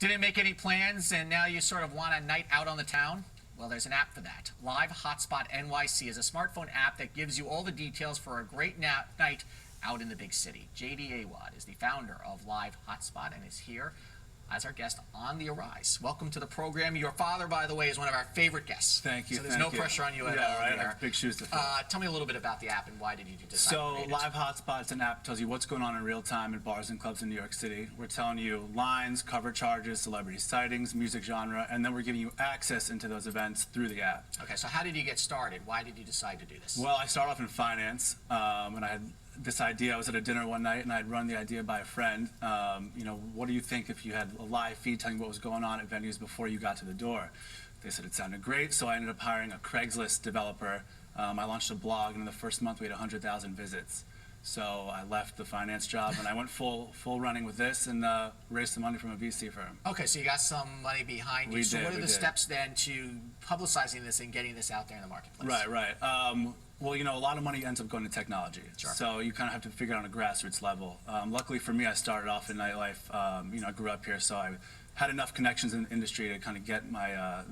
Didn't make any plans, and now you sort of want a night out on the town? Well, there's an app for that. Live Hotspot NYC is a smartphone app that gives you all the details for a great night out in the big city. JD Awad is the founder of Live Hotspot and is here as our guest on the Arise. Welcome to the program. Your father, by the way, is one of our favorite guests. Thank you. So there's no pressure on you at all. Yeah, right. I have big shoes to fill. Tell me a little bit about the app and why did you decide to create it? So Live Hotspot is an app that tells you what's going on in real time in bars and clubs in New York City. We're telling you lines, cover charges, celebrity sightings, music genre, and then we're giving you access into those events through the app. Okay, so how did you get started? Why did you decide to do this? Well, I started off in finance, and I had this idea. I was at a dinner one night, and I'd run the idea by a friend. What do you think if you had a live feed telling you what was going on at venues before you got to the door? They said it sounded great, so I ended up hiring a Craigslist developer. I launched a blog, and in the first month we had 100,000 visits. So I left the finance job, and I went full running with this and raised some money from a VC firm. Okay, so you got some money behind you. So what are the steps then to publicizing this and getting this out there in the marketplace? Right. Well, a lot of money ends up going to technology. Sure. So you kind of have to figure it out on a grassroots level. Luckily for me, I started off in nightlife. I grew up here, so I had enough connections in the industry to kind of get my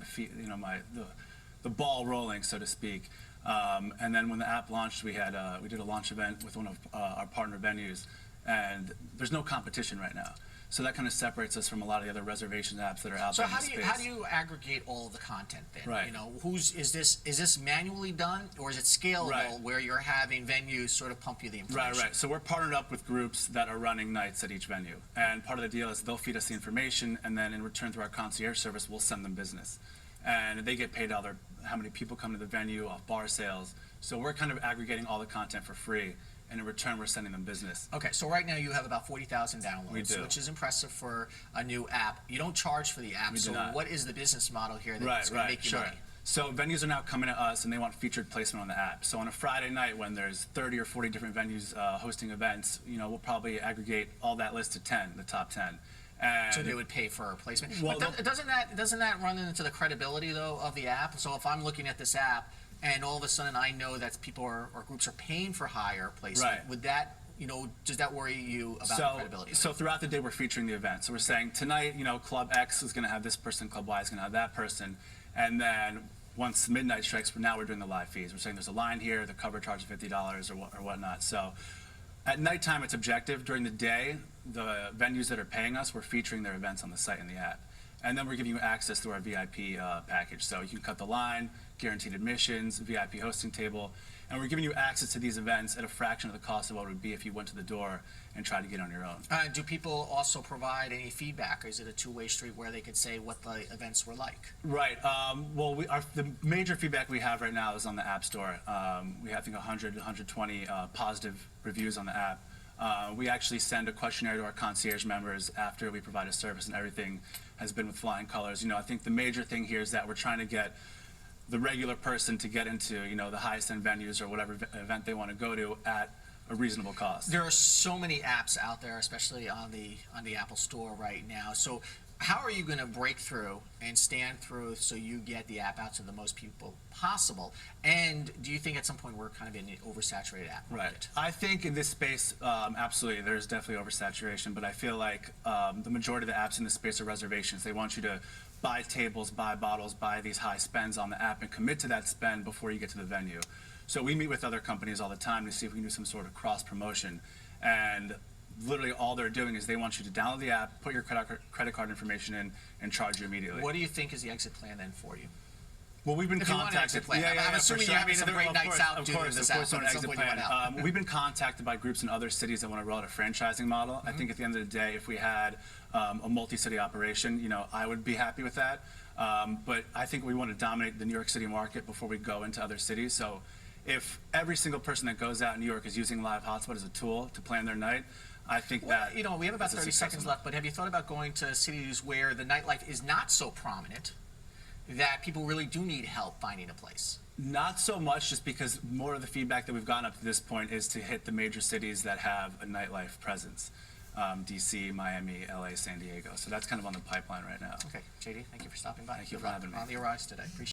the ball rolling, so to speak. And then when the app launched, we did a launch event with one of our partner venues, and there's no competition right now. So that kind of separates us from a lot of the other reservation apps that are out there in the space. So how do you aggregate all of the content then? Right. Is this manually done, or is it scalable where you're having venues sort of pump you the information? Right. So we're partnered up with groups that are running nights at each venue, and part of the deal is they'll feed us the information, and then in return through our concierge service, we'll send them business, and they get paid how many people come to the venue off bar sales. So we're kind of aggregating all the content for free, and in return, we're sending them business. Okay, so right now you have about 40,000 downloads, we do. Which is impressive for a new app. You don't charge for the app, we so do not. What is the business model here that's going to make you money? So venues are now coming to us, and they want featured placement on the app. So on a Friday night when there's 30 or 40 different venues hosting events, we'll probably aggregate all that list to 10, the top 10. And so they would pay for a placement. Well, but doesn't that run into the credibility though of the app? So if I'm looking at this app and all of a sudden I know that people or groups are paying for higher placement, would that does that worry you about the credibility? So throughout the day we're featuring the event. So we're saying tonight, Club X is going to have this person, Club Y is going to have that person, and then once midnight strikes, now we're doing the live fees. We're saying there's a line here, the cover charge is $50 or whatnot. So at nighttime, it's objective. During the day, the venues that are paying us, we're featuring their events on the site and the app. And then we're giving you access through our VIP package. So you can cut the line, guaranteed admissions, VIP hosting table, and we're giving you access to these events at a fraction of the cost of what it would be if you went to the door and tried to get on your own. Do people also provide any feedback, or is it a two-way street where they could say what the events were like? Right. Well, the major feedback we have right now is on the App Store. We have, I think, 100, 120 positive reviews on the app. We actually send a questionnaire to our concierge members after we provide a service, and everything has been with flying colors. I think the major thing here is that we're trying to get the regular person to get into, the highest end venues or whatever event they want to go to at a reasonable cost. There are so many apps out there, especially on the Apple Store right now. So how are you going to break through and stand through so you get the app out to the most people possible? And do you think at some point we're kind of in an oversaturated app market? Right. I think in this space, absolutely, there's definitely oversaturation, but I feel like the majority of the apps in this space are reservations. They want you to buy tables, buy bottles, buy these high spends on the app and commit to that spend before you get to the venue. So we meet with other companies all the time to see if we can do some sort of cross promotion, and literally all they're doing is they want you to download the app, put your credit card information in, and charge you immediately. What do you think is the exit plan then for you? Well, we've been contacted. I'm assuming you have some great nights out doing this app, but at some point you want out. We've been contacted by groups in other cities that want to roll out a franchising model. I think at the end of the day, if we had a multi-city operation, I would be happy with that. But I think we want to dominate the New York City market before we go into other cities. So if every single person that goes out in New York is using Live Hotspot as a tool to plan their night, I think that we have about 30 seconds left, but have you thought about going to cities where the nightlife is not so prominent, that people really do need help finding a place? Not so much, just because more of the feedback that we've gotten up to this point is to hit the major cities that have a nightlife presence. DC, Miami, LA, San Diego. So that's kind of on the pipeline right now. Okay, JD, thank you for stopping by. Thank you for having me. On the Arise today. Appreciate it.